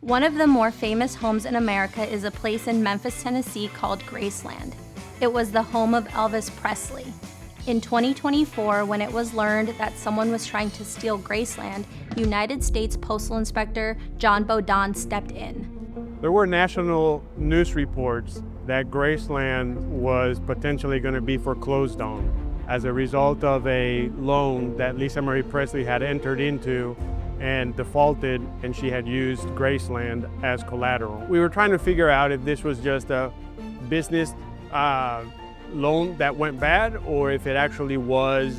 One of the more famous homes in America is a place in Memphis, Tennessee called Graceland. It was the home of Elvis Presley. In 2024, when it was learned that someone was trying to steal Graceland, United States Postal Inspector Jan Bodon stepped in. There were national news reports that Graceland was potentially going to be foreclosed on as a result of a loan that Lisa Marie Presley had entered into and defaulted, and she had used Graceland as collateral. We were trying to figure out if this was just a business loan that went bad or if it actually was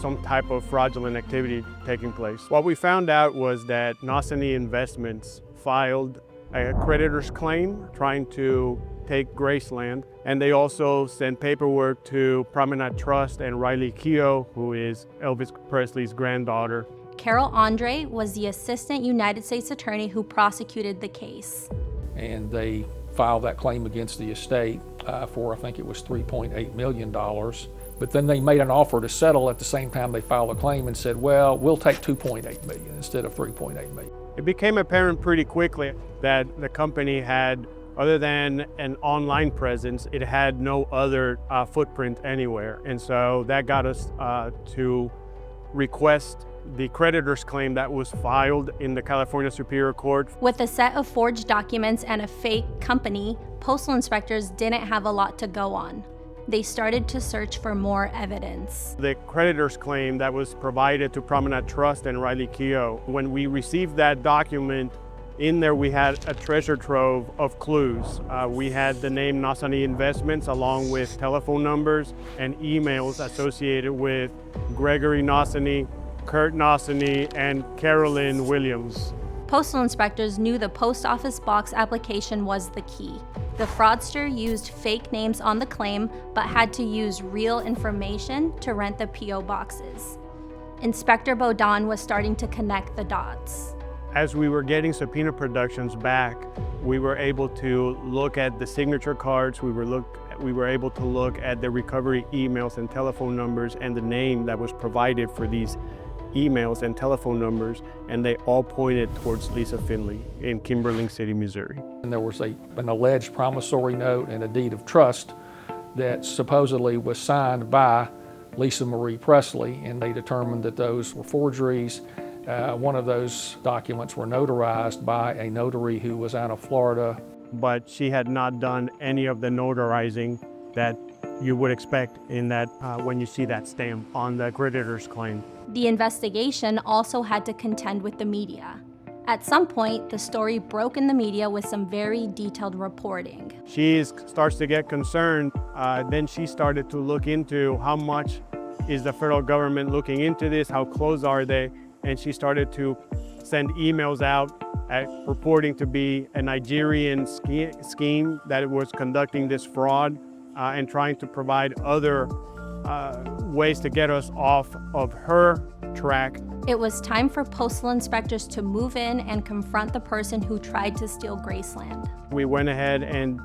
some type of fraudulent activity taking place. What we found out was that Nosany Investments filed a creditor's claim trying to take Graceland, and they also sent paperwork to Promenade Trust and Riley Keough, who is Elvis Presley's granddaughter. Carol Andre was the assistant United States attorney who prosecuted the case. And they filed that claim against the estate for, I think it was $3.8 million. But then they made an offer to settle at the same time they filed a claim and said, well, we'll take $2.8 million instead of $3.8 million. It became apparent pretty quickly that the company had, other than an online presence, it had no other footprint anywhere. And so that got us to request the creditor's claim that was filed in the California Superior Court. With a set of forged documents and a fake company, postal inspectors didn't have a lot to go on. They started to search for more evidence. The creditor's claim that was provided to Promenade Trust and Riley Keough, when we received that document, in there we had a treasure trove of clues. We had the name Nosany Investments along with telephone numbers and emails associated with Gregory Nosany, Kurt Nosany, and Carolyn Williams. Postal inspectors knew the post office box application was the key. The fraudster used fake names on the claim, but had to use real information to rent the P.O. boxes. Inspector Bodon was starting to connect the dots. As we were getting subpoena productions back, we were able to look at the signature cards, we were able to look at the recovery emails and telephone numbers and the name that was provided for these emails and telephone numbers, and they all pointed towards Lisa Finley in Kimberling City, Missouri. And there was an alleged promissory note and a deed of trust that supposedly was signed by Lisa Marie Presley, and they determined that those were forgeries. One of those documents were notarized by a notary who was out of Florida. But she had not done any of the notarizing that you would expect in that when you see that stamp on the creditor's claim. The investigation also had to contend with the media. At some point, the story broke in the media with some very detailed reporting. She starts to get concerned. Then she started to look into how much is the federal government looking into this, how close are they, and she started to send emails out purporting to be a Nigerian scheme that it was conducting this fraud and trying to provide other ways to get us off of her track. It was time for postal inspectors to move in and confront the person who tried to steal Graceland. We went ahead and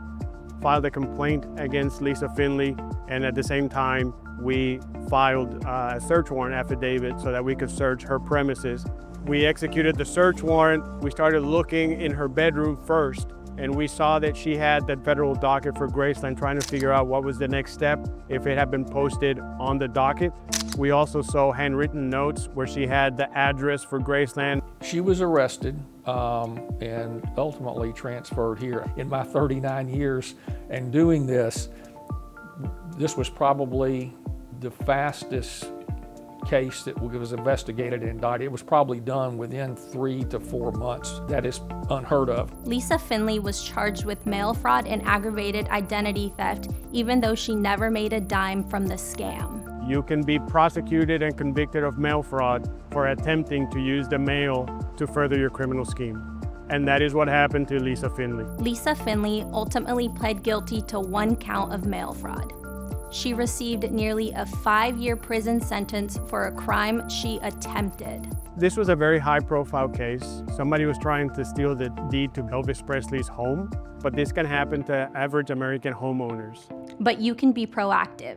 filed a complaint against Lisa Finley, and at the same time, we filed a search warrant affidavit so that we could search her premises. We executed the search warrant. We started looking in her bedroom first, and we saw that she had that federal docket for Graceland, trying to figure out what was the next step if it had been posted on the docket. We also saw handwritten notes where she had the address for Graceland. She was arrested and ultimately transferred here. In my 39 years and doing this was probably the fastest case that was investigated and indicted. It was probably done within 3 to 4 months. That is unheard of. Lisa Finley was charged with mail fraud and aggravated identity theft, even though she never made a dime from the scam. You can be prosecuted and convicted of mail fraud for attempting to use the mail to further your criminal scheme. And that is what happened to Lisa Finley. Lisa Finley ultimately pled guilty to 1 count of mail fraud. She received nearly a 5-year prison sentence for a crime she attempted. This was a very high-profile case. Somebody was trying to steal the deed to Elvis Presley's home, but this can happen to average American homeowners. But you can be proactive.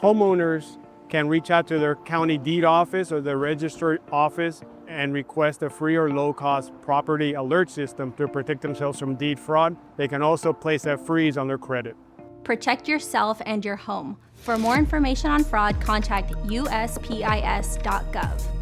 Homeowners can reach out to their county deed office or their registry office and request a free or low-cost property alert system to protect themselves from deed fraud. They can also place a freeze on their credit. Protect yourself and your home. For more information on fraud, contact USPIS.gov.